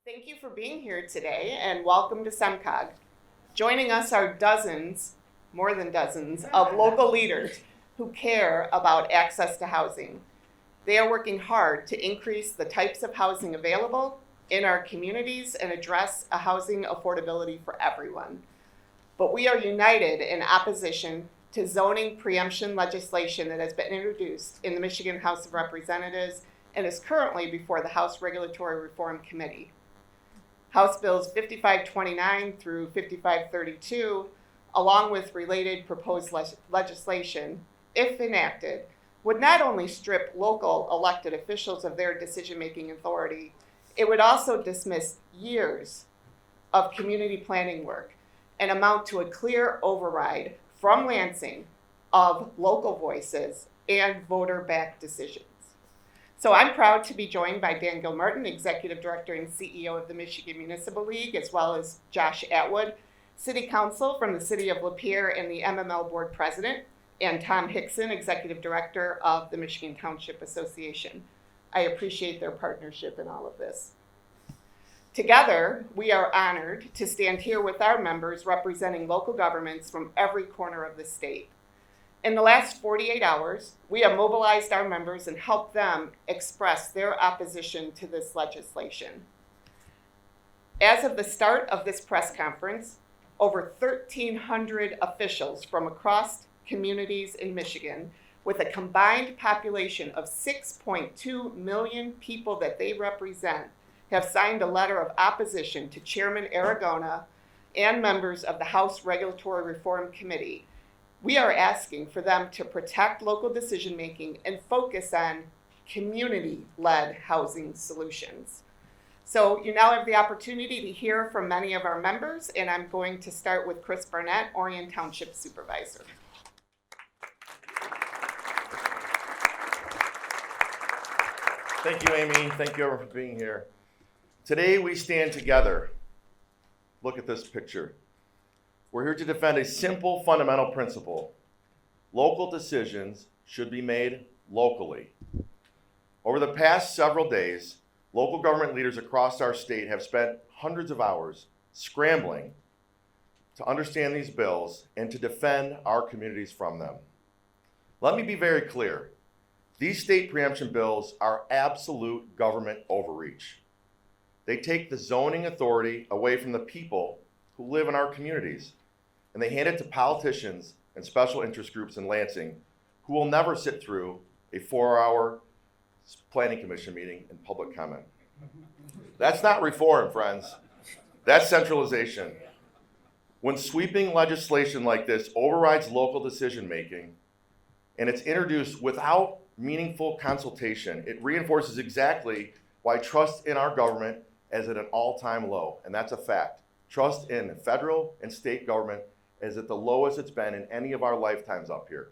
Thank you for being here today and welcome to SEMCOG. Joining us are dozens, more than dozens, of local leaders who care about access to housing. They are working hard to increase the types of housing available in our communities and address a housing affordability for everyone. But we are united in opposition to zoning preemption legislation that has been introduced in the Michigan House of Representatives and is currently before the House Regulatory Reform Committee. House Bills 5529 through 5532, along with related proposed legislation, if enacted, would not only strip local elected officials of their decision-making authority, it would also dismiss years of community planning work and amount to a clear override from Lansing of local voices and voter-backed decisions. So I'm proud to be joined by Dan Gilmartin, Executive Director and CEO of the Michigan Municipal League, as well as Josh Atwood, City Council from the City of Lapeer and the MML Board President, and Tom Hickson, Executive Director of the Michigan Township Association. I appreciate their partnership in all of this. Together, we are honored to stand here with our members representing local governments from every corner of the state. In the last 48 hours, we have mobilized our members and helped them express their opposition to this legislation. As of the start of this press conference, over 1,300 officials from across communities in Michigan, with a combined population of 6.2 million people that they represent, have signed a letter of opposition to Chairman Aragona and members of the House Regulatory Reform Committee. We are asking for them to protect local decision-making and focus on community-led housing solutions. So you now have the opportunity to hear from many of our members, and I'm going to start with Chris Barnett, Orion Township Supervisor. Thank you, Amy. Thank you, everyone, for being here. Today, we stand together. Look at this picture. We're here to defend a simple fundamental principle. Local decisions should be made locally. Over the past several days, local government leaders across our state have spent hundreds of hours scrambling to understand these bills and to defend our communities from them. Let me be very clear. These state preemption bills are absolute government overreach. They take the zoning authority away from the people who live in our communities, and they hand it to politicians and special interest groups in Lansing who will never sit through a 4-hour planning commission meeting and public comment. That's not reform, friends. That's centralization. When sweeping legislation like this overrides local decision-making and it's introduced without meaningful consultation, it reinforces exactly why trust in our government is at an all-time low, and that's a fact. Trust in federal and state government is at the lowest it's been in any of our lifetimes up here.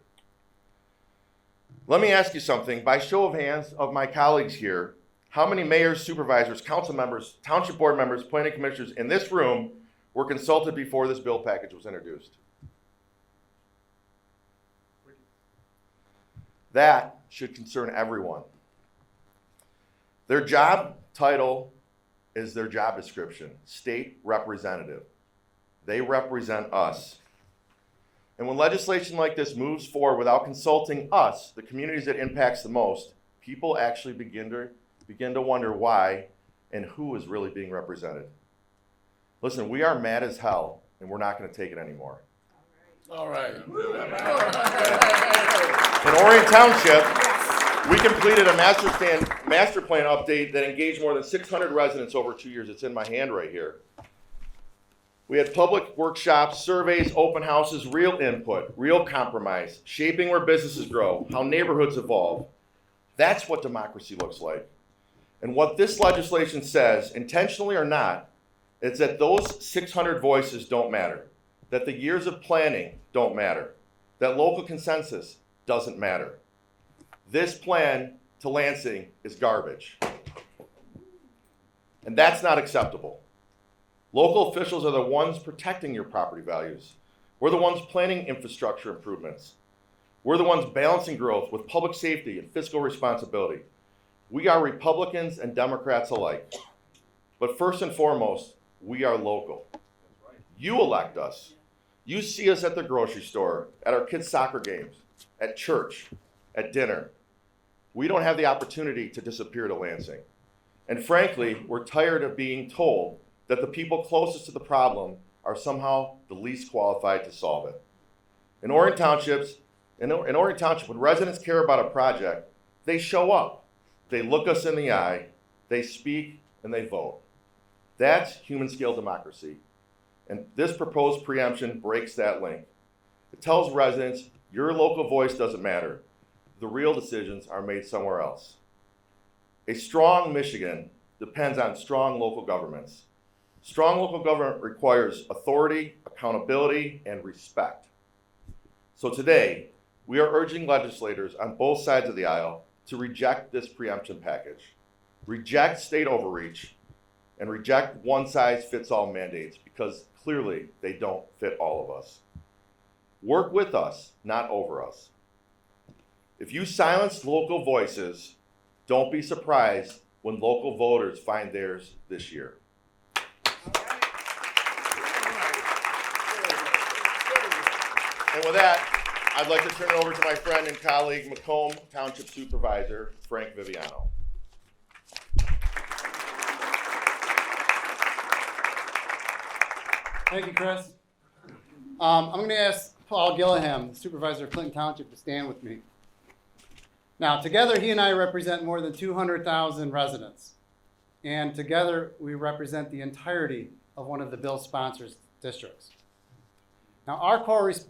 Let me ask you something. By show of hands of my colleagues here, how many mayors, supervisors, council members, township board members, planning commissioners in this room were consulted before this bill package was introduced? That should concern everyone. Their job title is their job description, state representative. They represent us. And when legislation like this moves forward without consulting us, the communities it impacts the most, people actually begin to wonder why and who is really being represented. Listen, we are mad as hell, and we're not going to take it anymore. All right. In Orion Township, we completed a master plan update that engaged more than 600 residents over 2 years. It's in my hand right here. We had public workshops, surveys, open houses, real input, real compromise, shaping where businesses grow, how neighborhoods evolve. That's what democracy looks like. And what this legislation says, intentionally or not, is that those 600 voices don't matter, that the years of planning don't matter, that local consensus doesn't matter. This plan to Lansing is garbage. And that's not acceptable. Local officials are the ones protecting your property values. We're the ones planning infrastructure improvements. We're the ones balancing growth with public safety and fiscal responsibility. We are Republicans and Democrats alike. But first and foremost, we are local. You elect us. You see us at the grocery store, at our kids' soccer games, at church, at dinner. We don't have the opportunity to disappear to Lansing. And frankly, we're tired of being told that the people closest to the problem are somehow the least qualified to solve it. In Oregon Township, when residents care about a project, they show up. They look us in the eye, they speak, and they vote. That's human scale democracy. And this proposed preemption breaks that link. It tells residents, your local voice doesn't matter. The real decisions are made somewhere else. A strong Michigan depends on strong local governments. Strong local government requires authority, accountability, and respect. So today, we are urging legislators on both sides of the aisle to reject this preemption package, reject state overreach, and reject one-size-fits-all mandates because clearly they don't fit all of us. Work with us, not over us. If you silence local voices, don't be surprised when local voters find theirs this year. And with that, I'd like to turn it over to my friend and colleague, Macomb Township Supervisor, Frank Viviano. Thank you, Chris. I'm going to ask Paul Gilliam, Supervisor of Clinton Township, to stand with me. Now, together, he and I represent more than 200,000 residents. And together, we represent the entirety of one of the bill sponsors' districts. Now,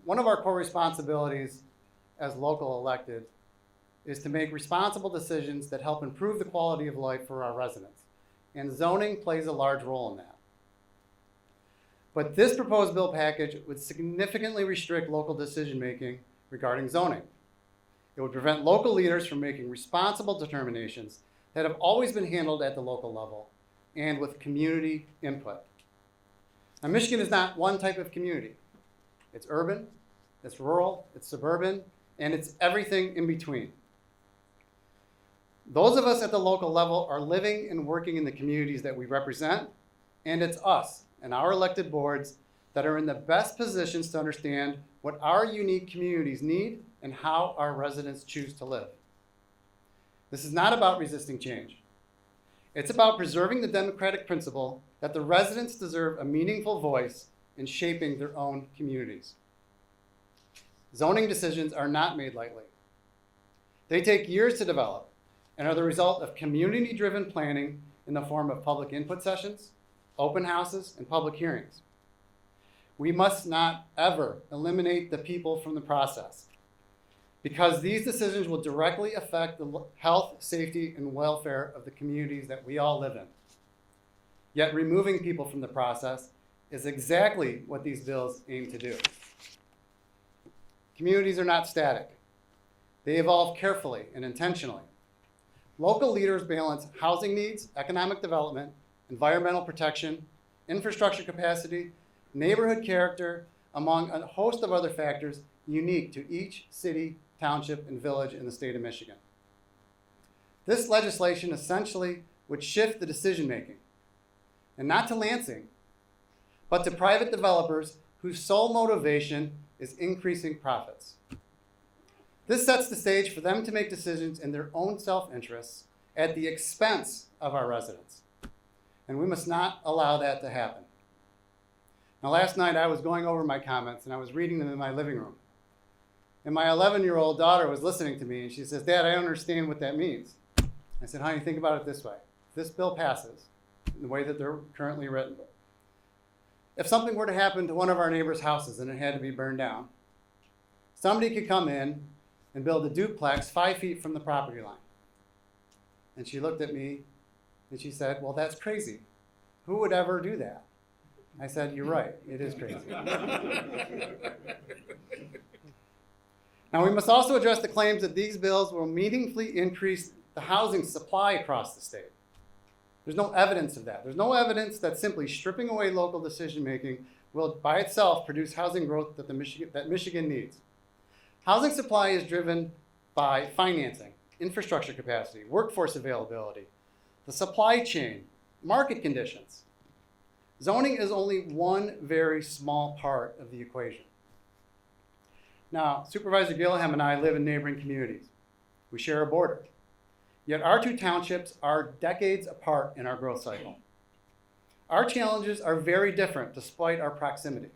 one of our core responsibilities as local elected is to make responsible decisions that help improve the quality of life for our residents. And zoning plays a large role in that. But this proposed bill package would significantly restrict local decision-making regarding zoning. It would prevent local leaders from making responsible determinations that have always been handled at the local level and with community input. Now, Michigan is not one type of community. It's urban, it's rural, it's suburban, and it's everything in between. Those of us at the local level are living and working in the communities that we represent, and it's us and our elected boards that are in the best positions to understand what our unique communities need and how our residents choose to live. This is not about resisting change. It's about preserving the democratic principle that the residents deserve a meaningful voice in shaping their own communities. Zoning decisions are not made lightly. They take years to develop and are the result of community-driven planning in the form of public input sessions, open houses, and public hearings. We must not ever eliminate the people from the process because these decisions will directly affect the health, safety, and welfare of the communities that we all live in. Yet removing people from the process is exactly what these bills aim to do. Communities are not static. They evolve carefully and intentionally. Local leaders balance housing needs, economic development, environmental protection, infrastructure capacity, neighborhood character, among a host of other factors unique to each city, township, and village in the state of Michigan. This legislation essentially would shift the decision-making, and not to Lansing, but to private developers whose sole motivation is increasing profits. This sets the stage for them to make decisions in their own self-interests at the expense of our residents. And we must not allow that to happen. Now, last night I was going over my comments and I was reading them in my living room. And my 11-year-old daughter was listening to me and she says, "Dad, I don't understand what that means." I said, "Honey, think about it this way. If this bill passes in the way that they're currently written, if something were to happen to one of our neighbors' houses and it had to be burned down, somebody could come in and build a duplex 5 feet from the property line." And she looked at me and she said, "Well, that's crazy. Who would ever do that?" I said, "You're right, it is crazy." Now, we must also address the claims that these bills will meaningfully increase the housing supply across the state. There's no evidence of that. There's no evidence that simply stripping away local decision-making will by itself produce housing growth that Michigan needs. Housing supply is driven by financing, infrastructure capacity, workforce availability, the supply chain, market conditions. Zoning is only one very small part of the equation. Now, Supervisor Gilliam and I live in neighboring communities. We share a border. Yet our two townships are decades apart in our growth cycle. Our challenges are very different despite our proximity.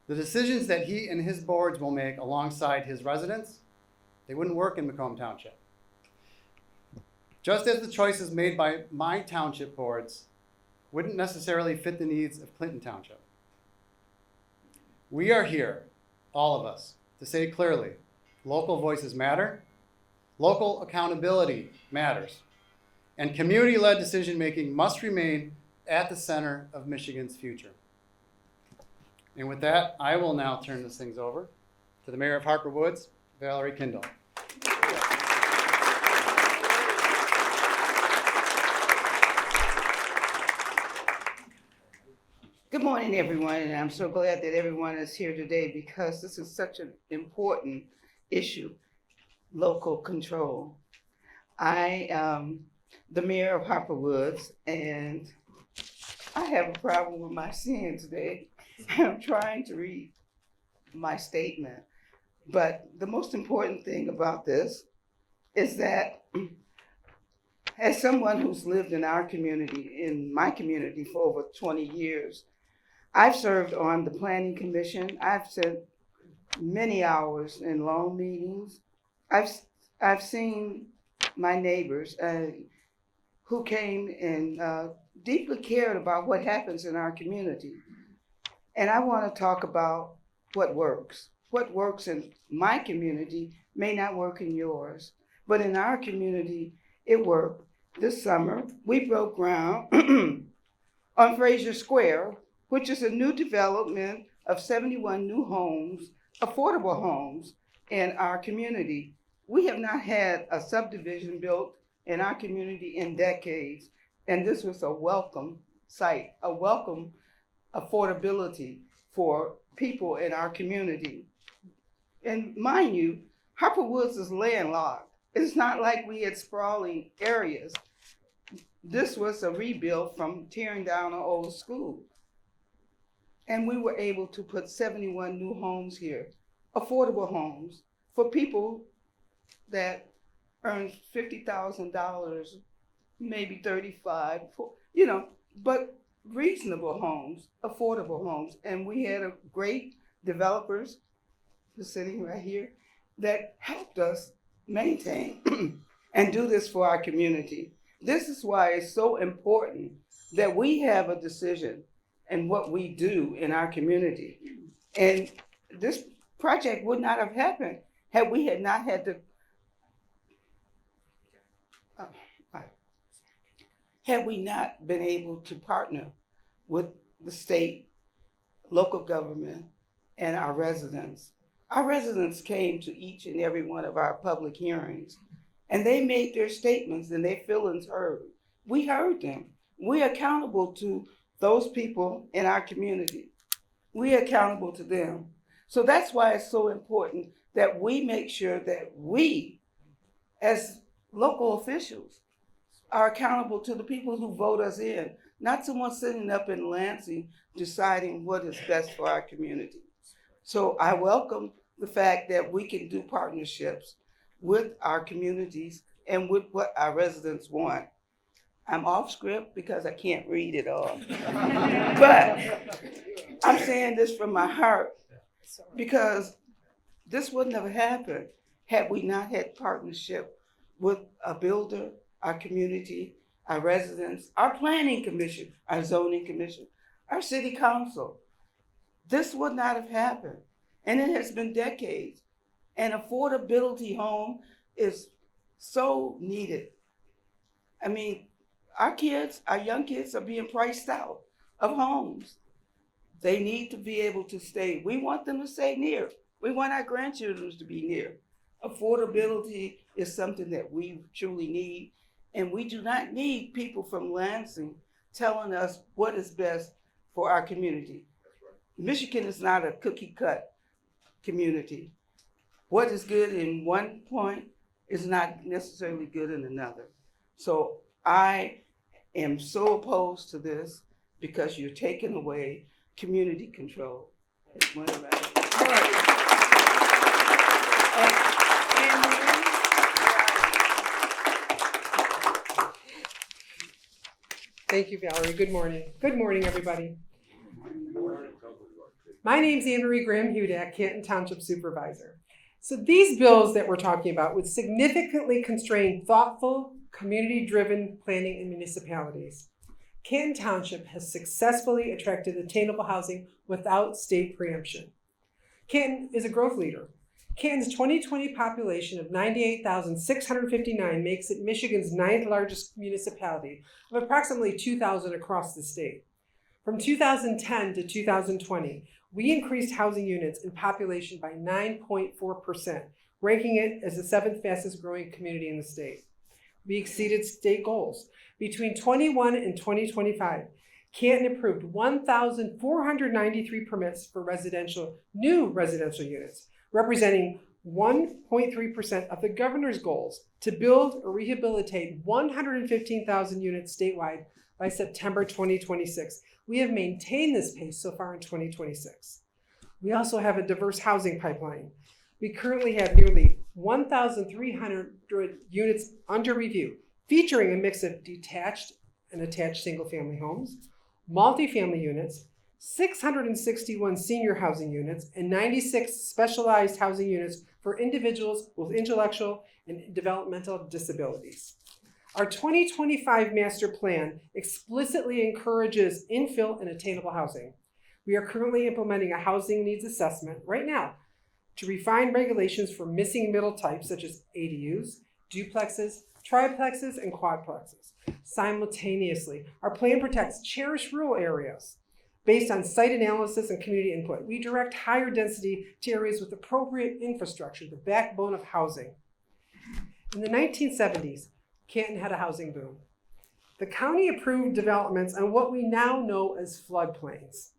The decisions that he and his boards will make alongside his residents, they wouldn't work in Macomb Township. Just as the choices made by my township boards wouldn't necessarily fit the needs of Clinton Township. We are here, all of us, to say clearly, local voices matter, local accountability matters, and community-led decision-making must remain at the center of Michigan's future. And with that, I will now turn this things over to the Mayor of Harper Woods, Valerie Kindle. Good morning, everyone, and I'm so glad that everyone is here today because this is such an important issue, local control. I am the mayor of Harper Woods, and I have a problem with my seeing today. I'm trying to read my statement, but the most important thing about this is that as someone who's lived in our community, in my community for over 20 years, I've served on the planning commission. I've spent many hours in long meetings. I've seen my neighbors who came and deeply cared about what happens in our community. And I want to talk about what works. What works in my community may not work in yours, but in our community, it worked. This summer, we broke ground on Fraser Square, which is a new development of 71 new homes, affordable homes in our community. We have not had a subdivision built in our community in decades, and this was a welcome site, a welcome affordability for people in our community. And mind you, Harper Woods is landlocked. It's not like we had sprawling areas. This was a rebuild from tearing down an old school. And we were able to put 71 new homes here, affordable homes for people that earn $50,000, maybe 35, but reasonable homes, affordable homes. And we had a great developers, who's sitting right here, that helped us maintain and do this for our community. This is why it's so important that we have a decision in what we do in our community. And this project would not have happened had we had not had to, had we not been able to partner with the state, local government, and our residents. Our residents came to each and every one of our public hearings, and they made their statements and their feelings heard. We heard them. We're accountable to those people in our community. We're accountable to them. So that's why it's so important that we make sure that we, as local officials, are accountable to the people who vote us in, not someone sitting up in Lansing deciding what is best for our community. So I welcome the fact that we can do partnerships with our communities and with what our residents want. I'm off script because I can't read it all. But I'm saying this from my heart because this wouldn't have happened had we not had partnership with a builder, our community, our residents, our planning commission, our zoning commission, our city council. This would not have happened. And it has been decades. An affordability home is so needed. I mean, our kids, our young kids are being priced out of homes. They need to be able to stay. We want them to stay near. We want our grandchildren to be near. Affordability is something that we truly need. And we do not need people from Lansing telling us what is best for our community. Michigan is not a cookie cut community. What is good in one point is not necessarily good in another. So I am so opposed to this because you're taking away community control. It's one of Thank you, Valerie. Good morning. Good morning, everybody. My name's Anne Marie Graham-Hudak, Canton Township Supervisor. So these bills that we're talking about would significantly constrain thoughtful, community-driven planning in municipalities. Canton Township has successfully attracted attainable housing without state preemption. Canton is a growth leader. Canton's 2020 population of 98,659 makes it Michigan's 9th largest municipality of approximately 2,000 across the state. From 2010 to 2020, we increased housing units and population by 9.4%, ranking it as the 7th fastest growing community in the state. We exceeded state goals. Between 21 and 2025, Canton approved 1,493 permits for new residential units, representing 1.3% of the governor's goals to build or rehabilitate 115,000 units statewide by September 2026. We have maintained this pace so far in 2026. We also have a diverse housing pipeline. We currently have nearly 1,300 units under review, featuring a mix of detached and attached single-family homes, multifamily units, 661 senior housing units, and 96 specialized housing units for individuals with intellectual and developmental disabilities. Our 2025 master plan explicitly encourages infill and attainable housing. We are currently implementing a housing needs assessment right now to refine regulations for missing middle types such as ADUs, duplexes, triplexes, and quadplexes. Simultaneously, our plan protects cherished rural areas. Based on site analysis and community input, we direct higher density to areas with appropriate infrastructure, the backbone of housing. In the 1970s, Canton had a housing boom. The county approved developments on what we now know as floodplains.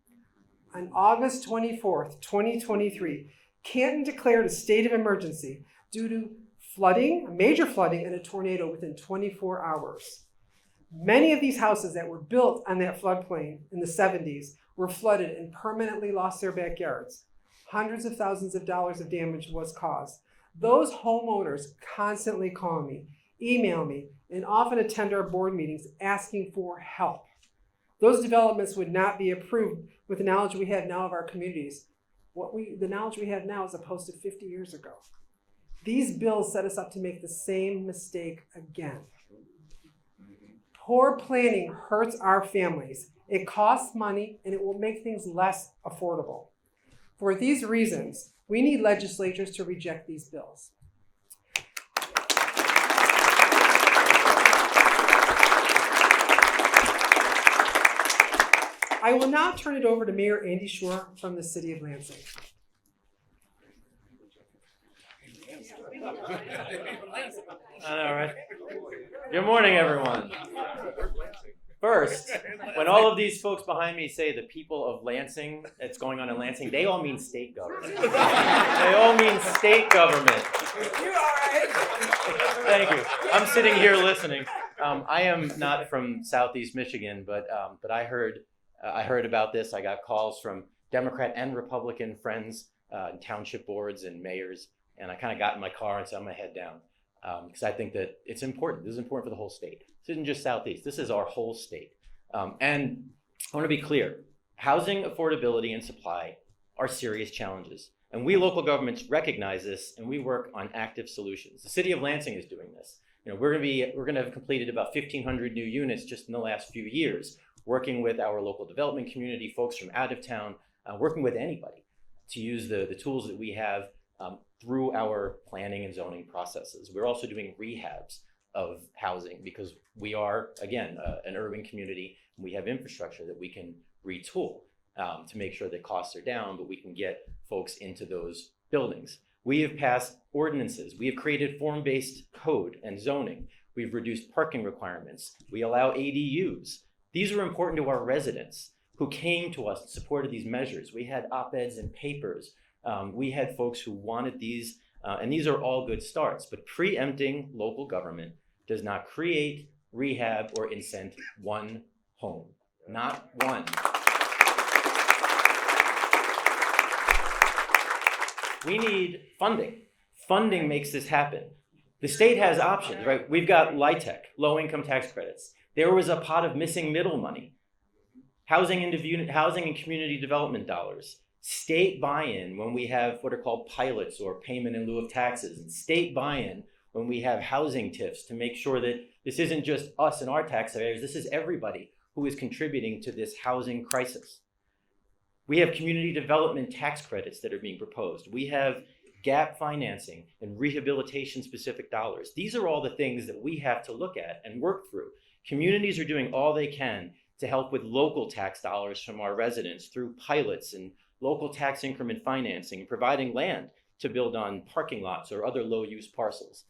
On August 24th, 2023, Canton declared a state of emergency due to flooding, major flooding, and a tornado within 24 hours. Many of these houses that were built on that floodplain in the 70s were flooded and permanently lost their backyards. Hundreds of thousands of dollars of damage was caused. Those homeowners constantly call me, email me, and often attend our board meetings asking for help. Those developments would not be approved with the knowledge we have now of our communities. The knowledge we have now as opposed to 50 years ago. These bills set us up to make the same mistake again. Poor planning hurts our families. It costs money and it will make things less affordable. For these reasons, we need legislatures to reject these bills. I will now turn it over to Mayor Andy Shore from the City of Lansing. All right. Good morning, everyone. First, when all of these folks behind me say the people of Lansing, that's going on in Lansing, they all mean state government. They all mean state government. You're all right. Thank you. I'm sitting here listening. I am not from Southeast Michigan, but I heard about this. I got calls from Democrat and Republican friends, township boards and mayors, and I kind of got in my car and said, I'm gonna head down because I think that it's important. This is important for the whole state. This isn't just Southeast. This is our whole state. And I want to be clear: housing affordability and supply are serious challenges, and we local governments recognize this, and we work on active solutions. The city of Lansing is doing this. You know, we're going to have completed about 1,500 new units just in the last few years, working with our local development community, folks from out of town, working with anybody to use the tools that we have through our planning and zoning processes. We're also doing rehabs of housing because we are, again, an urban community, and we have infrastructure that we can retool to make sure that costs are down, but we can get folks into those buildings. We have passed ordinances. We have created form-based code and zoning. We've reduced parking requirements. We allow ADUs. These are important to our residents who came to us and supported these measures. We had op-eds and papers. We had folks who wanted these, and these are all good starts, but preempting local government does not create rehab, or incent one home. Not one. We need funding. Funding makes this happen. The state has options, right? We've got LIHTC, low-income tax credits. There was a pot of missing middle money. Housing and community development dollars. State buy-in when we have what are called pilots or payment in lieu of taxes. And state buy-in when we have housing TIFs to make sure that this isn't just us and our taxpayers, this is everybody who is contributing to this housing crisis. We have community development tax credits that are being proposed. We have gap financing and rehabilitation specific dollars. These are all the things that we have to look at and work through. Communities are doing all they can to help with local tax dollars from our residents through pilots and local tax increment financing, and providing land to build on parking lots or other low use parcels.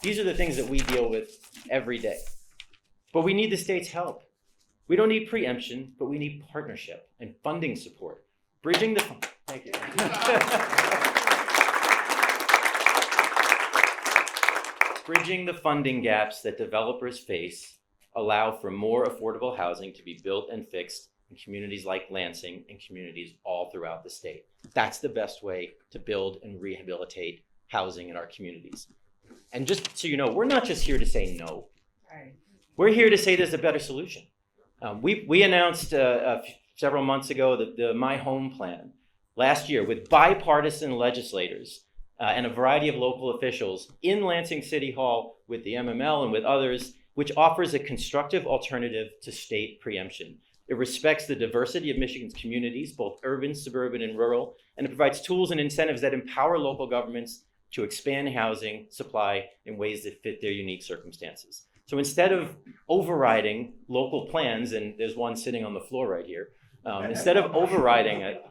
These are the things that we deal with every day. But we need the state's help. We don't need preemption, but we need partnership and funding support. Bridging the, thank you. Bridging the funding gaps that developers face allow for more affordable housing to be built and fixed in communities like Lansing and communities all throughout the state. That's the best way to build and rehabilitate housing in our communities. And just so you know, we're not just here to say no. Right. We're here to say there's a better solution. We announced several months ago the My Home Plan last year with bipartisan legislators and a variety of local officials in Lansing City Hall with the MML and with others, which offers a constructive alternative to state preemption. It respects the diversity of Michigan's communities, both urban, suburban, and rural, and it provides tools and incentives that empower local governments to expand housing supply in ways that fit their unique circumstances. So instead of overriding local plans, and there's one sitting on the floor right here, instead of overriding it,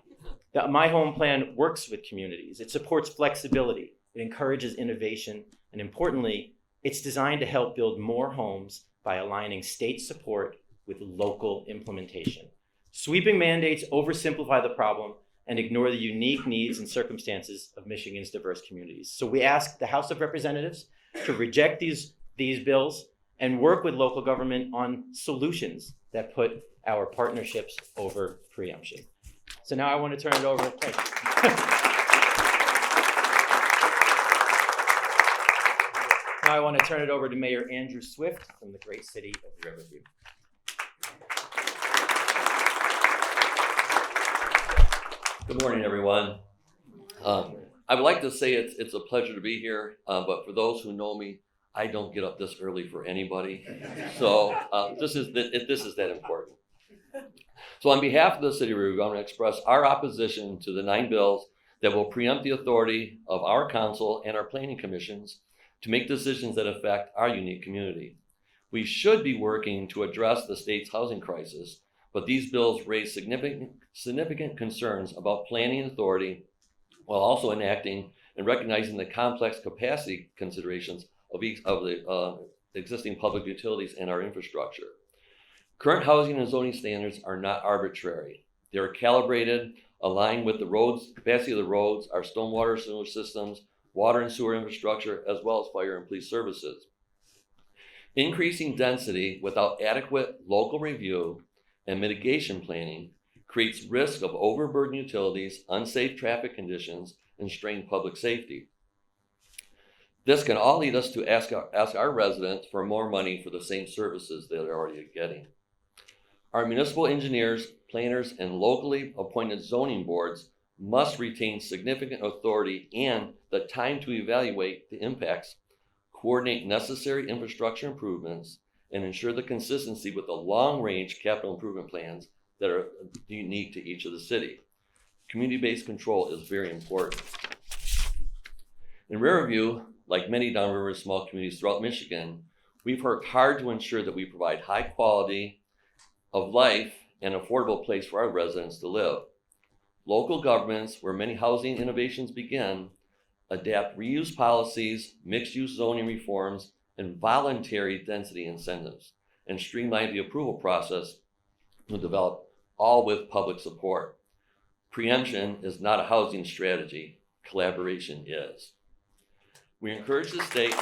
the My Home Plan works with communities. It supports flexibility, it encourages innovation, and importantly, it's designed to help build more homes by aligning state support with local implementation. Sweeping mandates oversimplify the problem and ignore the unique needs and circumstances of Michigan's diverse communities. So we ask the House of Representatives to reject these bills and work with local government on solutions that put our partnerships over preemption. So now I want to turn it over. Thank you. Now I want to turn it over to Mayor Andrew Swift from the great city of Riverview. Good morning, everyone. I would like to say it's a pleasure to be here, but for those who know me, I don't get up this early for anybody. So this is that important. So on behalf of the City of Riverview, I'm going to express our opposition to the 9 bills that will preempt the authority of our council and our planning commissions to make decisions that affect our unique community. We should be working to address the state's housing crisis, but these bills raise significant concerns about planning authority while also enacting and recognizing the complex capacity considerations of each of the existing public utilities and our infrastructure. Current housing and zoning standards are not arbitrary. They are calibrated, aligned with the roads, capacity of the roads, our stormwater sewer systems, water and sewer infrastructure, as well as fire and police services. Increasing density without adequate local review and mitigation planning creates risk of overburdened utilities, unsafe traffic conditions, and strained public safety. This can all lead us to ask our residents for more money for the same services they're already getting. Our municipal engineers, planners, and locally appointed zoning boards must retain significant authority and the time to evaluate the impacts, coordinate necessary infrastructure improvements, and ensure the consistency with the long-range capital improvement plans that are unique to each of the city. Community-based control is very important. In Riverview, like many downriver small communities throughout Michigan, we've worked hard to ensure that we provide high quality of life and affordable place for our residents to live. Local governments, where many housing innovations begin, adapt reuse policies, mixed-use zoning reforms, and voluntary density incentives, and streamline the approval process to develop, all with public support. Preemption is not a housing strategy, collaboration is. We encourage the state.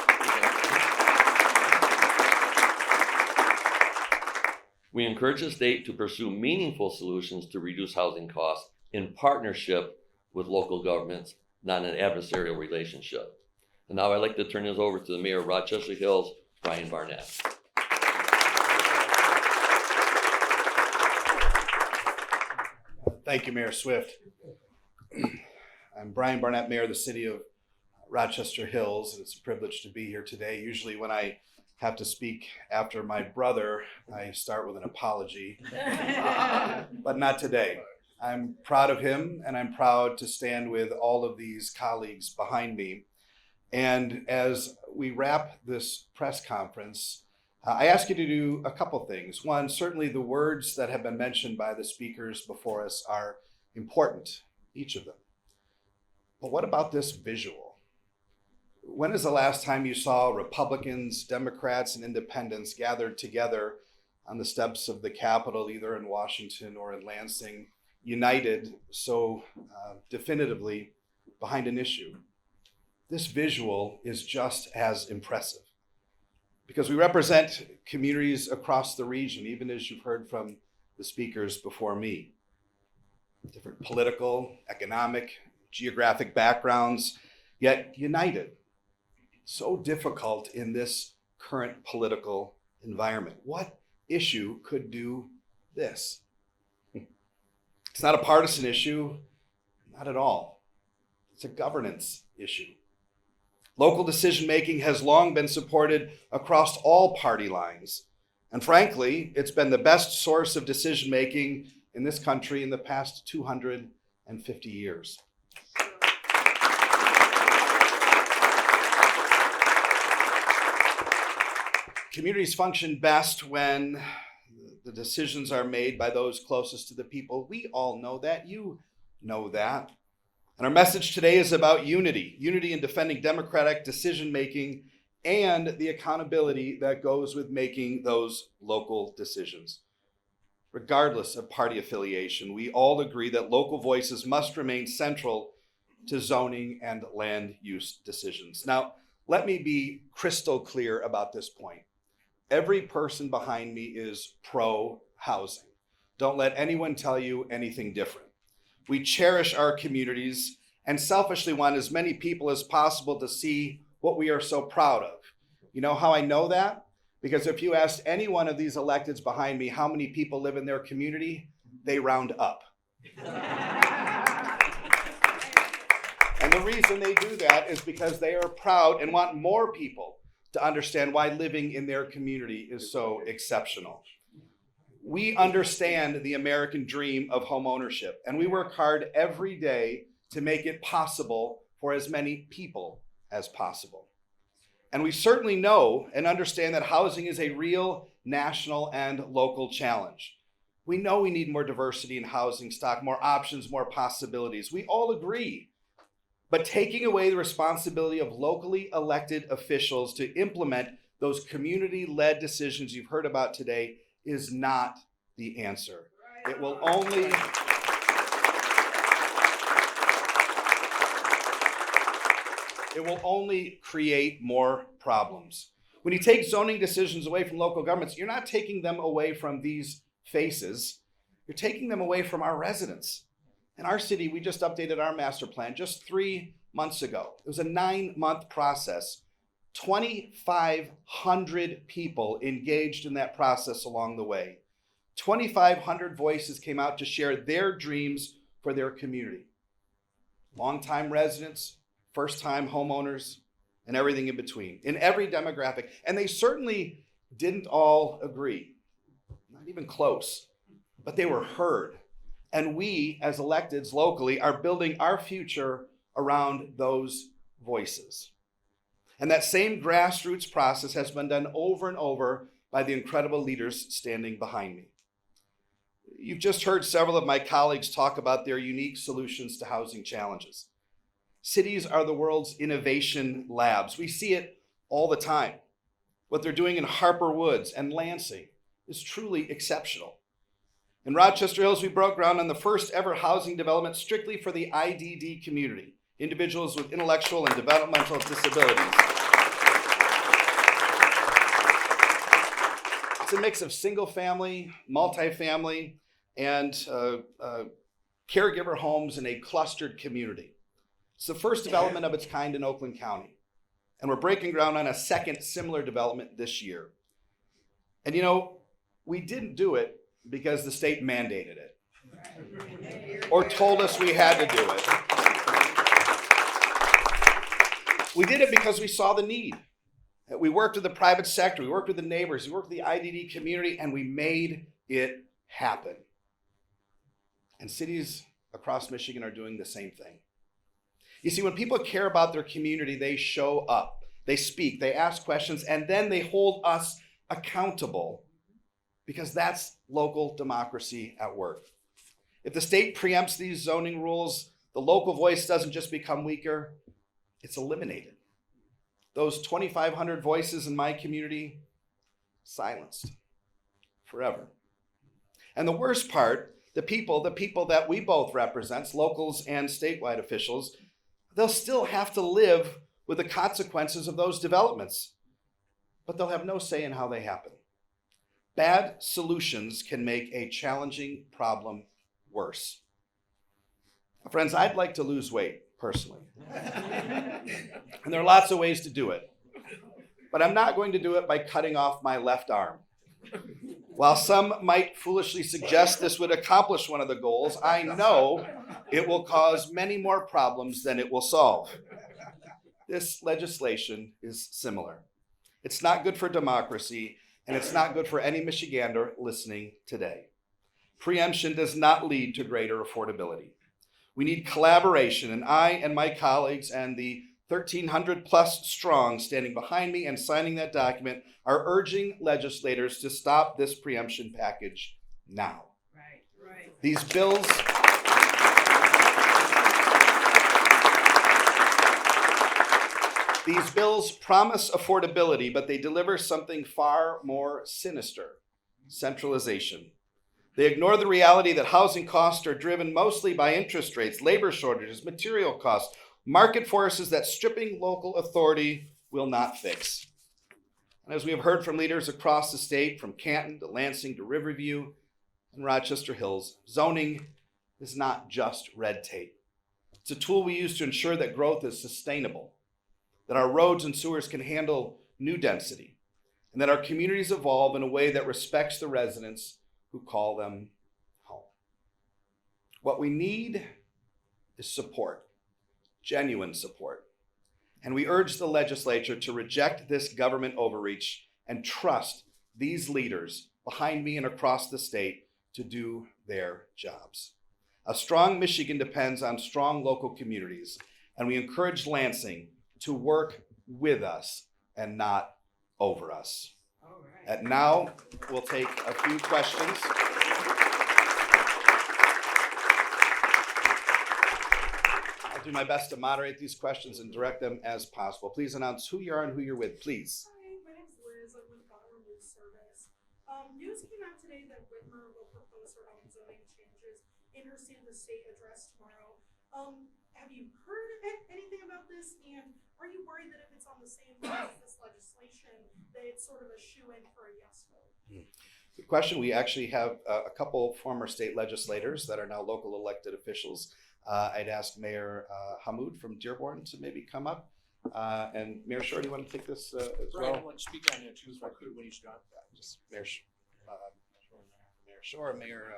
We encourage the state to pursue meaningful solutions to reduce housing costs in partnership with local governments, not an adversarial relationship. And now I'd like to turn this over to the Mayor of Rochester Hills, Brian Barnett. Thank you, Mayor Swift. I'm Brian Barnett, Mayor of the City of Rochester Hills, and it's a privilege to be here today. Usually when I have to speak after my brother, I start with an apology, but not today. I'm proud of him, and I'm proud to stand with all of these colleagues behind me. And as we wrap this press conference, I ask you to do a couple things. One, certainly the words that have been mentioned by the speakers before us are important, each of them. But what about this visual? When is the last time you saw Republicans, Democrats, and independents gathered together on the steps of the Capitol, either in Washington or in Lansing, united so definitively behind an issue? This visual is just as impressive because we represent communities across the region, even as you've heard from the speakers before me. Different political, economic, geographic backgrounds, yet united. So difficult in this current political environment. What issue could do this? It's not a partisan issue, not at all. It's a governance issue. Local decision-making has long been supported across all party lines. And frankly, it's been the best source of decision-making in this country in the past 250 years. Communities function best when the decisions are made by those closest to the people. We all know that. You know that. And our message today is about unity in defending democratic decision-making and the accountability that goes with making those local decisions. Regardless of party affiliation, we all agree that local voices must remain central to zoning and land use decisions. Now, let me be crystal clear about this point. Every person behind me is pro-housing. Don't let anyone tell you anything different. We cherish our communities and selfishly want as many people as possible to see what we are so proud of. You know how I know that? Because if you asked any one of these electeds behind me how many people live in their community, they round up. And the reason they do that is because they are proud and want more people to understand why living in their community is so exceptional. We understand the American dream of homeownership, and we work hard every day to make it possible for as many people as possible. And we certainly know and understand that housing is a real national and local challenge. We know we need more diversity in housing stock, more options, more possibilities. We all agree. But taking away the responsibility of locally elected officials to implement those community-led decisions you've heard about today is not the answer. It will only create more problems. When you take zoning decisions away from local governments, you're not taking them away from these faces. You're taking them away from our residents. In our city, we just updated our master plan just 3 months ago. It was a 9-month process. 2,500 people engaged in that process along the way. 2,500 voices came out to share their dreams for their community. Longtime residents, first-time homeowners, and everything in between, in every demographic. And they certainly didn't all agree, not even close, but they were heard. And we, as electeds locally, are building our future around those voices. And that same grassroots process has been done over and over by the incredible leaders standing behind me. You've just heard several of my colleagues talk about their unique solutions to housing challenges. Cities are the world's innovation labs. We see it all the time. What they're doing in Harper Woods and Lansing is truly exceptional. In Rochester Hills, we broke ground on the first ever housing development strictly for the IDD community, individuals with intellectual and developmental disabilities. It's a mix of single family, multifamily, and caregiver homes in a clustered community. It's the first development of its kind in Oakland County. And we're breaking ground on a second similar development this year. And you know, we didn't do it because the state mandated it or told us we had to do it. We did it because we saw the need. We worked with the private sector, we worked with the neighbors, we worked with the IDD community, and we made it happen. And cities across Michigan are doing the same thing. You see, when people care about their community, they show up, they speak, they ask questions, and then they hold us accountable, because that's local democracy at work. If the state preempts these zoning rules, the local voice doesn't just become weaker, it's eliminated. Those 2,500 voices in my community, silenced forever. And the worst part, the people that we both represent, locals and statewide officials, they'll still have to live with the consequences of those developments, but they'll have no say in how they happen. Bad solutions can make a challenging problem worse. Friends, I'd like to lose weight, personally. And there are lots of ways to do it. But I'm not going to do it by cutting off my left arm. While some might foolishly suggest this would accomplish one of the goals, I know it will cause many more problems than it will solve. This legislation is similar. It's not good for democracy, and it's not good for any Michigander listening today. Preemption does not lead to greater affordability. We need collaboration, and I and my colleagues and the 1,300 plus strong standing behind me and signing that document are urging legislators to stop this preemption package now. Right. These bills promise affordability, but they deliver something far more sinister: centralization. They ignore the reality that housing costs are driven mostly by interest rates, labor shortages, material costs, market forces that stripping local authority will not fix. And as we have heard from leaders across the state, from Canton to Lansing to Riverview and Rochester Hills, zoning is not just red tape. It's a tool we use to ensure that growth is sustainable, that our roads and sewers can handle new density, and that our communities evolve in a way that respects the residents who call them home. What we need is support, genuine support. And we urge the legislature to reject this government overreach and trust these leaders behind me and across the state to do their jobs. A strong Michigan depends on strong local communities, and we encourage Lansing to work with us and not over us. And now we'll take a few questions. I'll do my best to moderate these questions and direct them as possible. Please announce who you are and who you're with, please. Hi, my name's Liz. I'm with Butler News Service. News came out today that Whitmer will propose her own zoning changes in her State of the State address tomorrow. Have you heard anything about this? And are you worried that if it's on the same line as this legislation, that it's sort of a shoo-in for a yes vote? Good question. We actually have a couple former state legislators that are now local elected officials. I'd ask Mayor Hamoud from Dearborn to maybe come up. And Mayor Shore, do you want to take this as Brian, well? I want to speak on it too, if I could, when he's done. Just Mayor Shore, Mayor.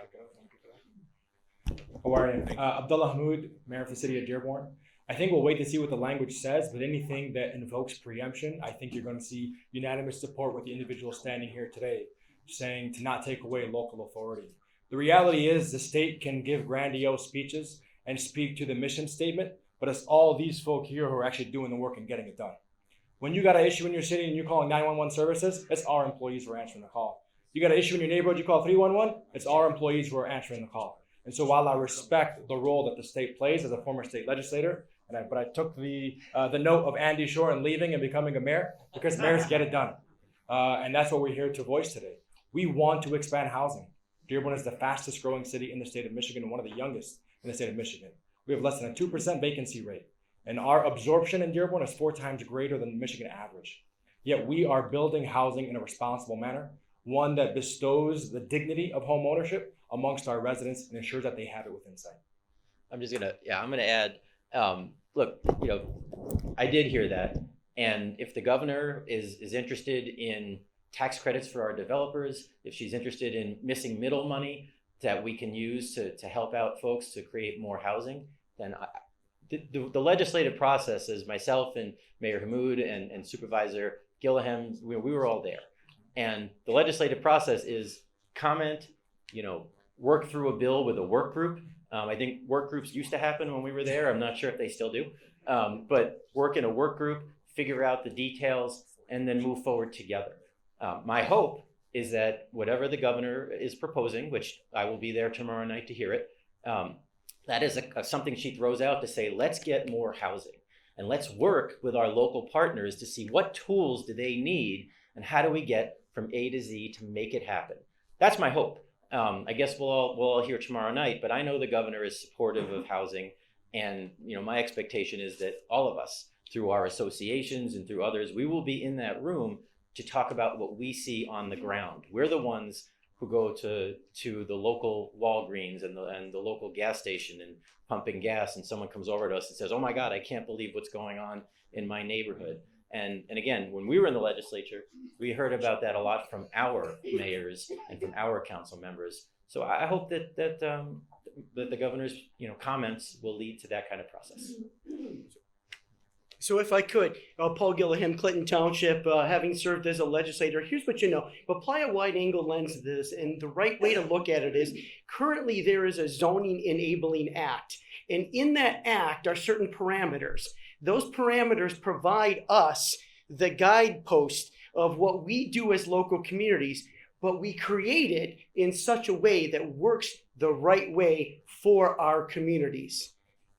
How are you? Abdullah Hamoud, Mayor of the City of Dearborn. I think we'll wait to see what the language says, but anything that invokes preemption, I think you're going to see unanimous support with the individual standing here today, saying to not take away local authority. The reality is the state can give grandiose speeches and speak to the mission statement, but it's all these folk here who are actually doing the work and getting it done. When you got an issue in your city and you're calling 911 services, it's our employees who are answering the call. You got an issue in your neighborhood, you call 311, it's our employees who are answering the call. And so while I respect the role that the state plays as a former state legislator, but I took the note of Andy Shore and leaving and becoming a mayor, because mayors get it done. And that's what we're here to voice today. We want to expand housing. Dearborn is the fastest growing city in the state of Michigan and one of the youngest in the state of Michigan. We have less than a 2% vacancy rate. And our absorption in Dearborn is 4 times greater than the Michigan average. Yet we are building housing in a responsible manner. one that bestows the dignity of home ownership amongst our residents and ensures that they have it within sight. I'm gonna add, look, I did hear that. And if the governor is interested in tax credits for our developers, if she's interested in missing middle money that we can use to help out folks to create more housing, then the legislative process, as myself and Mayor Hammoud and Supervisor Gilliam, we were all there. And the legislative process is comment, work through a bill with a work group. I think work groups used to happen when we were there. I'm not sure if they still do. But work in a work group, figure out the details, and then move forward together. My hope is that whatever the governor is proposing, which I will be there tomorrow night to hear it, that is something she throws out to say, let's get more housing. And let's work with our local partners to see what tools do they need and how do we get from A to Z to make it happen. That's my hope. I guess we'll all hear tomorrow night, but I know the governor is supportive of housing. And my expectation is that all of us, through our associations and through others, we will be in that room to talk about what we see on the ground. We're the ones who go to the local Walgreens and the local gas station and pumping gas, and someone comes over to us and says, oh my God, I can't believe what's going on in my neighborhood. And again, when we were in the legislature, we heard about that a lot from our mayors and from our council members. So I hope that the governor's comments will lead to that kind of process. So if I could, Paul Gilliam, Clinton Township, having served as a legislator, here's what you know. Apply a wide angle lens to this, and the right way to look at it is currently there is a zoning enabling act. And in that act are certain parameters. Those parameters provide us the guidepost of what we do as local communities, but we create it in such a way that works the right way for our communities.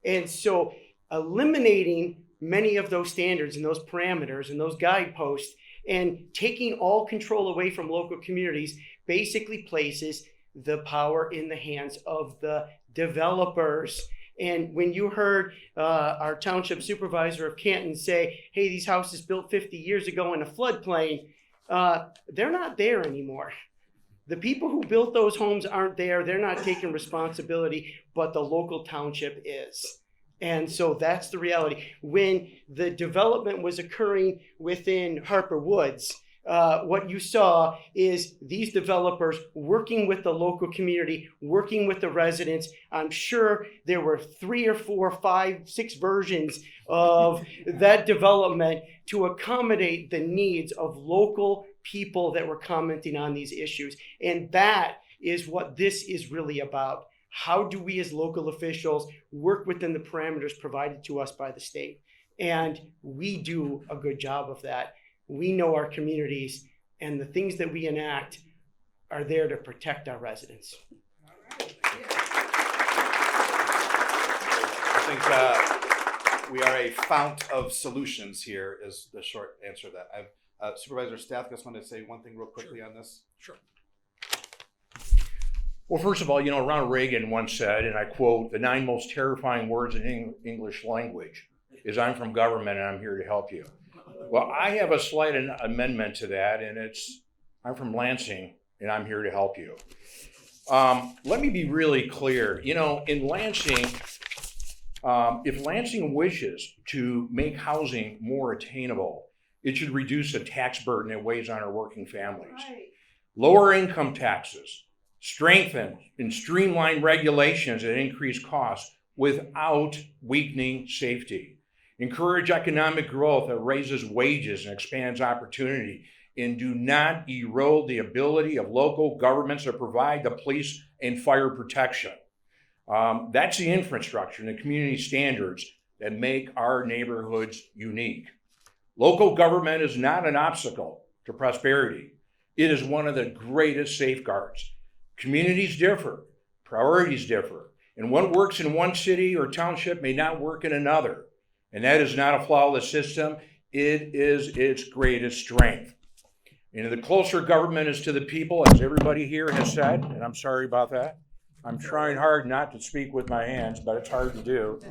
And so eliminating many of those standards and those parameters and those guideposts and taking all control away from local communities basically places the power in the hands of the developers. And when you heard our township supervisor of Canton say, hey, these houses built 50 years ago in a floodplain, they're not there anymore. The people who built those homes aren't there. They're not taking responsibility, but the local township is. And so that's the reality. When the development was occurring within Harper Woods, what you saw is these developers working with the local community, working with the residents. I'm sure there were 3 or 4, 5, 6 versions of that development to accommodate the needs of local people that were commenting on these issues. And that is what this is really about. How do we as local officials work within the parameters provided to us by the state? And we do a good job of that. We know our communities, and the things that we enact are there to protect our residents. I think we are a fount of solutions here is the short answer to that. Supervisor Staff, I just wanted to say one thing real quickly on this. Sure. Well, first of all, Ronald Reagan once said, and I quote, the 9 most terrifying words in English language is I'm from government and I'm here to help you. Well, I have a slight amendment to that, and it's I'm from Lansing and I'm here to help you. Let me be really clear. In Lansing, if Lansing wishes to make housing more attainable, it should reduce the tax burden it weighs on our working families. Right. Lower income taxes, strengthen and streamline regulations that increase costs without weakening safety. Encourage economic growth that raises wages and expands opportunity, and do not erode the ability of local governments to provide the police and fire protection. That's the infrastructure and the community standards that make our neighborhoods unique. Local government is not an obstacle to prosperity. It is one of the greatest safeguards. Communities differ, priorities differ, and what works in one city or township may not work in another. And that is not a flaw of the system. It is its greatest strength. The closer government is to the people, as everybody here has said, and I'm sorry about that. I'm trying hard not to speak with my hands, but it's hard to do.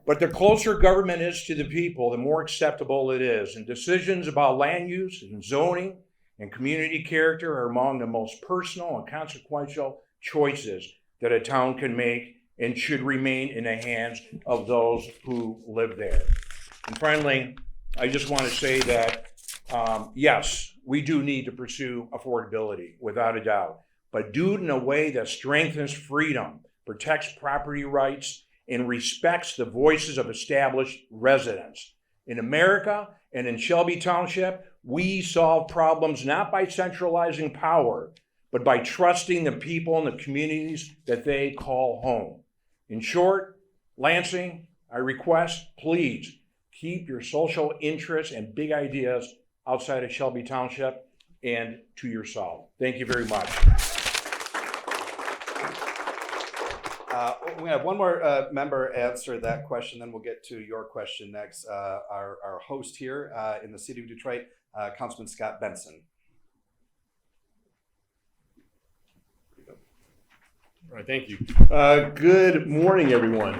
But the closer government is to the people, the more acceptable it is. And decisions about land use and zoning and community character are among the most personal and consequential choices that a town can make and should remain in the hands of those who live there. And finally, I just want to say that, yes, we do need to pursue affordability, without a doubt, but do it in a way that strengthens freedom, protects property rights, and respects the voices of established residents. In America and in Shelby Township, we solve problems not by centralizing power, but by trusting the people and the communities that they call home. In short, Lansing, I request, please keep your social interests and big ideas outside of Shelby Township and to yourself. Thank you very much. We have one more member answer that question, then we'll get to your question next. Our host here in the city of Detroit, Councilman Scott Benson. All right, thank you. Good morning, everyone.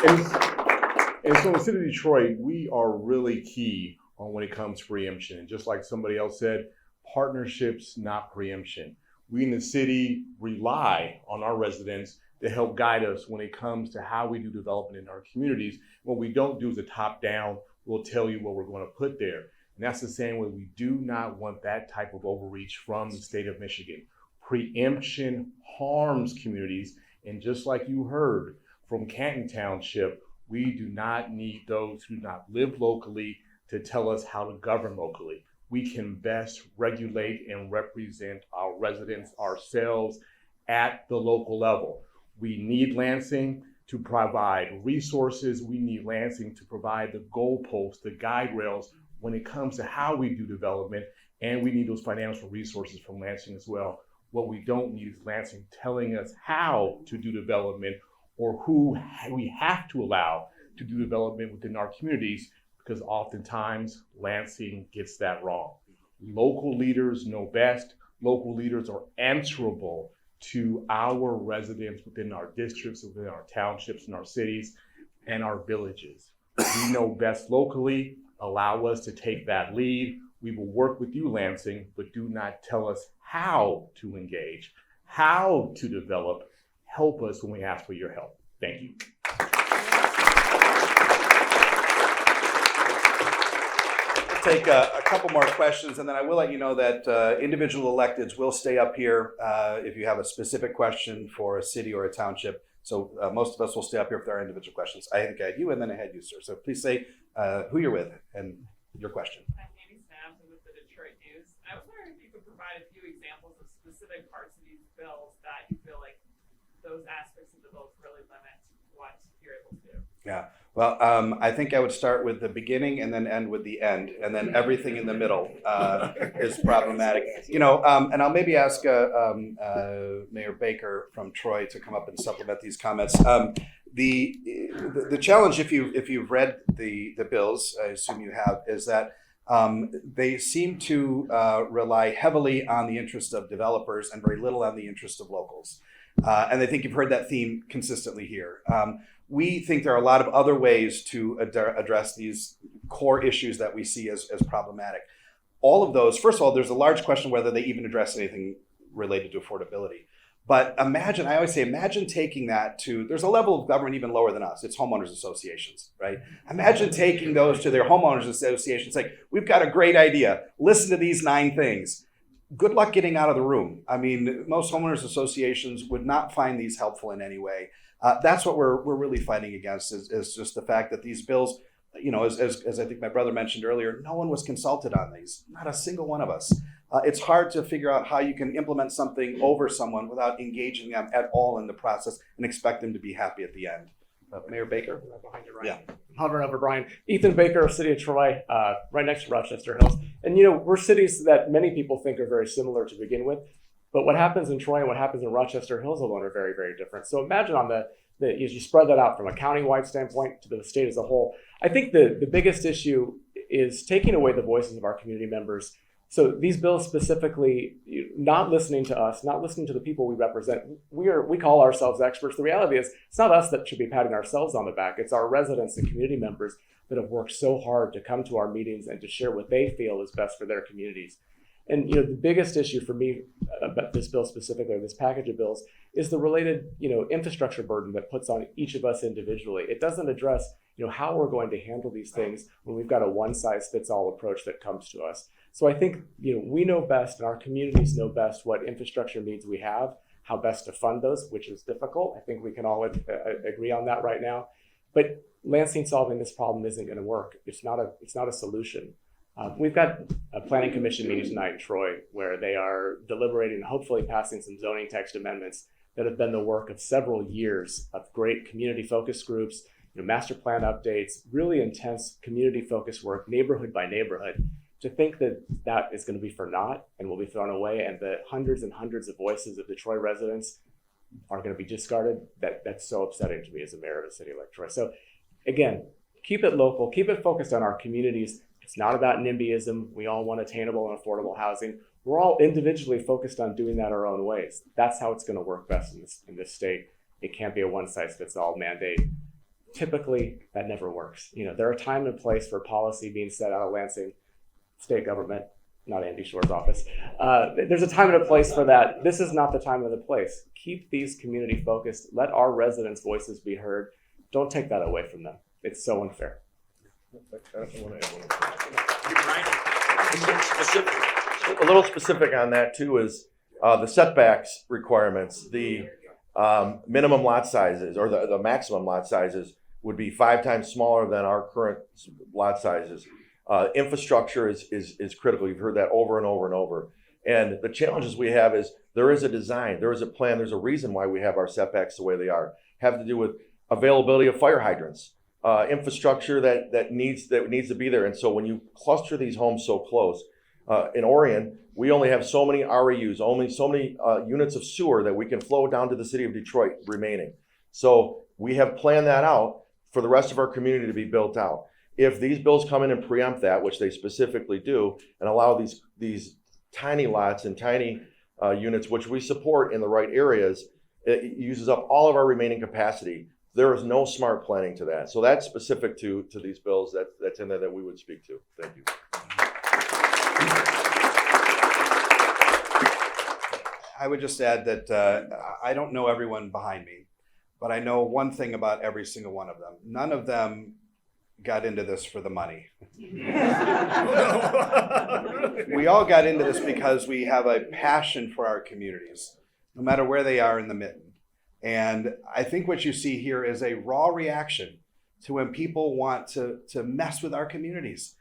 And so in the city of Detroit, we are really key on when it comes to preemption. And just like somebody else said, partnerships, not preemption. We in the city rely on our residents to help guide us when it comes to how we do development in our communities. What we don't do is a top down, we'll tell you what we're going to put there. And that's the same way we do not want that type of overreach from the state of Michigan. Preemption harms communities. And just like you heard from Canton Township, we do not need those who do not live locally to tell us how to govern locally. We can best regulate and represent our residents ourselves at the local level. We need Lansing to provide resources. We need Lansing to provide the goalposts, the guide rails when it comes to how we do development, and we need those financial resources from Lansing as well. What we don't need is Lansing telling us how to do development or who we have to allow to do development within our communities, because oftentimes Lansing gets that wrong. Local leaders know best. Local leaders are answerable to our residents within our districts, within our townships and our cities and our villages. We know best locally. Allow us to take that lead. We will work with you, Lansing, but do not tell us how to engage, how to develop. Help us when we ask for your help. Thank you. We'll take a couple more questions, and then I will let you know that individual electeds will stay up here if you have a specific question for a city or a township. So most of us will stay up here if there are individual questions. I think I had you, and then I had you, sir. So please say who you're with and your question. I'm Amy Snabs. I'm with the Detroit News. I was wondering if you could provide a few examples of specific parts of these bills that you feel like those aspects of the bills really limit what you're able to do. Yeah. Well, I think I would start with the beginning and then end with the end, and then everything in the middle is problematic. You know, and I'll maybe ask Mayor Baker from Troy to come up and supplement these comments. The challenge, if you've read the bills, I assume you have, is that they seem to rely heavily on the interest of developers and very little on the interest of locals. And I think you've heard that theme consistently here. We think there are a lot of other ways to address these core issues that we see as problematic. All of those, first of all, there's a large question whether they even address anything related to affordability. But imagine, I always say, imagine taking that to, there's a level of government even lower than us. It's homeowners associations, right? Imagine taking those to their homeowners associations, like, we've got a great idea. Listen to these 9 things. Good luck getting out of the room. I mean, most homeowners associations would not find these helpful in any way. That's what we're really fighting against is just the fact that these bills, you know, as I think my brother mentioned earlier, no one was consulted on these, not a single one of us. It's hard to figure out how you can implement something over someone without engaging them at all in the process and expect them to be happy at the end. Mayor Baker? Right behind you, Ryan. Yeah. Hovering over Brian. Ethan Baker, City of Troy, right next to Rochester Hills. And, you know, we're cities that many people think are very similar to begin with. But what happens in Troy and what happens in Rochester Hills alone are very, very different. So imagine on as you spread that out from a countywide standpoint to the state as a whole, I think the biggest issue is taking away the voices of our community members So these bills specifically, not listening to us, not listening to the people we represent, we call ourselves experts. The reality is it's not us that should be patting ourselves on the back. It's our residents and community members that have worked so hard to come to our meetings and to share what they feel is best for their communities. And the biggest issue for me about this bill specifically, or this package of bills, is the related infrastructure burden that puts on each of us individually. It doesn't address how we're going to handle these things when we've got a one-size-fits-all approach that comes to us. So I think we know best, and our communities know best what infrastructure needs we have, how best to fund those, which is difficult. I think we can all agree on that right now. But Lansing solving this problem isn't going to work. It's not a solution. We've got a planning commission meeting tonight in Troy where they are deliberating and hopefully passing some zoning text amendments that have been the work of several years of great community focus groups, master plan updates, really intense community focus work, neighborhood by neighborhood. To think that that is going to be for naught and will be thrown away, and the hundreds and hundreds of voices of the Troy residents are going to be discarded, that's so upsetting to me as a mayor of a city like Troy. So again, keep it local, keep it focused on our communities. It's not about NIMBYism. We all want attainable and affordable housing. We're all individually focused on doing that our own ways. That's how it's going to work best in this state. It can't be a one-size-fits-all mandate. Typically, that never works. There are time and place for policy being set out of Lansing state government, not Andy Shore's office. There's a time and a place for that. This is not the time or the place. Keep these community focused. Let our residents' voices be heard. Don't take that away from them. It's so unfair. A little specific on that too is the setbacks requirements. The minimum lot sizes or the maximum lot sizes would be 5 times smaller than our current lot sizes. Infrastructure is critical. You've heard that over and over and over. And the challenges we have is there is a design, there is a plan, there's a reason why we have our setbacks the way they are. Have to do with availability of fire hydrants, infrastructure that needs to be there. And so when you cluster these homes so close, in Orion, we only have so many REUs, only so many units of sewer that we can flow down to the city of Detroit remaining. So we have planned that out for the rest of our community to be built out. If these bills come in and preempt that, which they specifically do, and allow these tiny lots and tiny units, which we support in the right areas, it uses up all of our remaining capacity. There is no smart planning to that. So that's specific to these bills that's in there that we would speak to. Thank you. I would just add that I don't know everyone behind me, but I know one thing about every single one of them. None of them got into this for the money. We all got into this because we have a passion for our communities, no matter where they are in the mitten. And I think what you see here is a raw reaction to when people want to mess with our communities.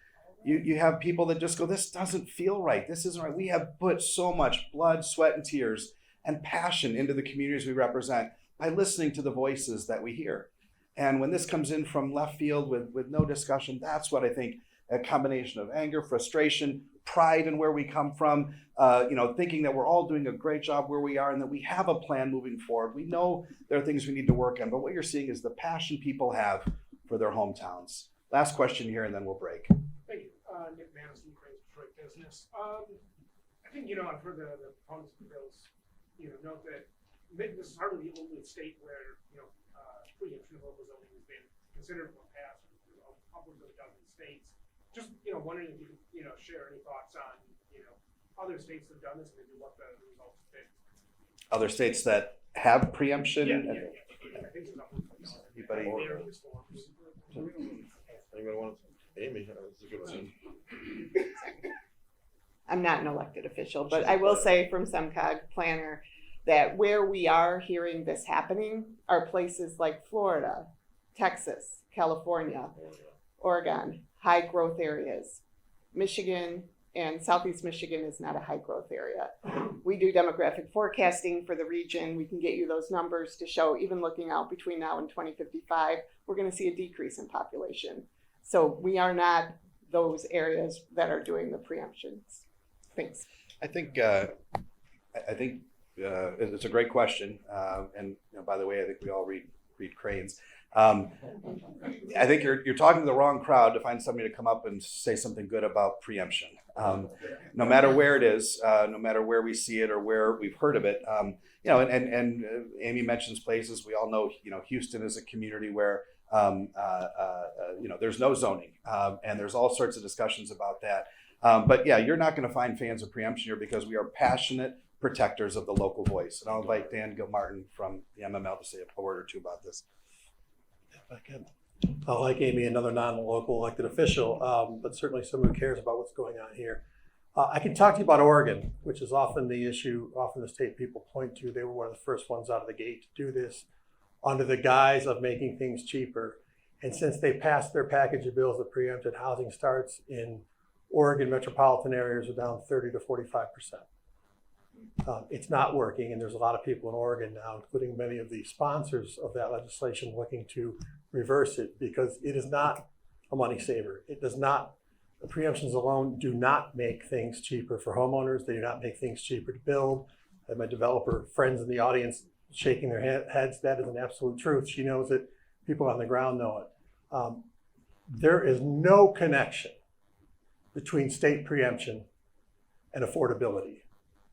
You have people that just go, this doesn't feel right. This isn't right. We have put so much blood, sweat, and tears and passion into the communities we represent by listening to the voices that we hear. And when this comes in from left field with no discussion, that's what I think a combination of anger, frustration, pride in where we come from, thinking that we're all doing a great job where we are and that we have a plan moving forward. We know there are things we need to work on, but what you're seeing is the passion people have for their hometowns. Last question here, and then we'll break. Thank you. Nick Madison, Detroit Business. I think, I've heard the proponents of the bills, note that this is hardly the only state where, preemption of local zoning has been considered in the past, upwards of a dozen states. Just, wondering if you could, share any thoughts on, other states that have done this and maybe what the results have been. Other states that have preemption? Yeah. I think so. Anybody? Anybody want to? Amy, that's a good one. I'm not an elected official, but I will say from SEMCOG planner that where we are hearing this happening are places like Florida, Texas, California, Oregon, high growth areas. Michigan and Southeast Michigan is not a high growth area. We do demographic forecasting for the region. We can get you those numbers to show, even looking out between now and 2055, we're going to see a decrease in population. So we are not those areas that are doing the preemptions. Thanks. I think it's a great question. And by the way, I think we all read Crane's. I think you're talking to the wrong crowd to find somebody to come up and say something good about preemption. No matter where it is, no matter where we see it or where we've heard of it, and Amy mentions places we all know. Houston is a community where there's no zoning, and there's all sorts of discussions about that. But yeah, you're not going to find fans of preemption here because we are passionate protectors of the local voice. And I'll invite Dan Gilmartin from the MML to say a word or two about this. If I can. Like Amy, another non-local elected official, but certainly someone who cares about what's going on here. I can talk to you about Oregon, which is often the issue, often the state people point to. They were one of the first ones out of the gate to do this under the guise of making things cheaper. And since they passed their package of bills that preempted housing starts in Oregon metropolitan areas are down 30 to 45%. It's not working, and there's a lot of people in Oregon now, including many of the sponsors of that legislation, looking to reverse it because it is not a money saver. It does not, the preemptions alone do not make things cheaper for homeowners. They do not make things cheaper to build. I have my developer friends in the audience shaking their heads. That is an absolute truth. She knows it. People on the ground know it. There is no connection between state preemption and affordability.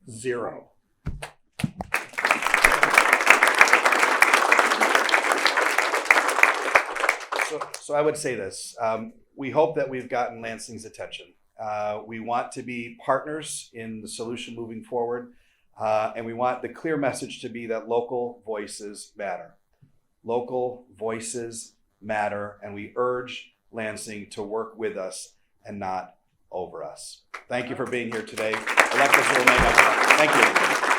Zero. So I would say this. We hope that we've gotten Lansing's attention. We want to be partners in the solution moving forward. And we want the clear message to be that local voices matter. Local voices matter. And we urge Lansing to work with us and not over us. Thank you for being here today. Electors will remain up. Thank you.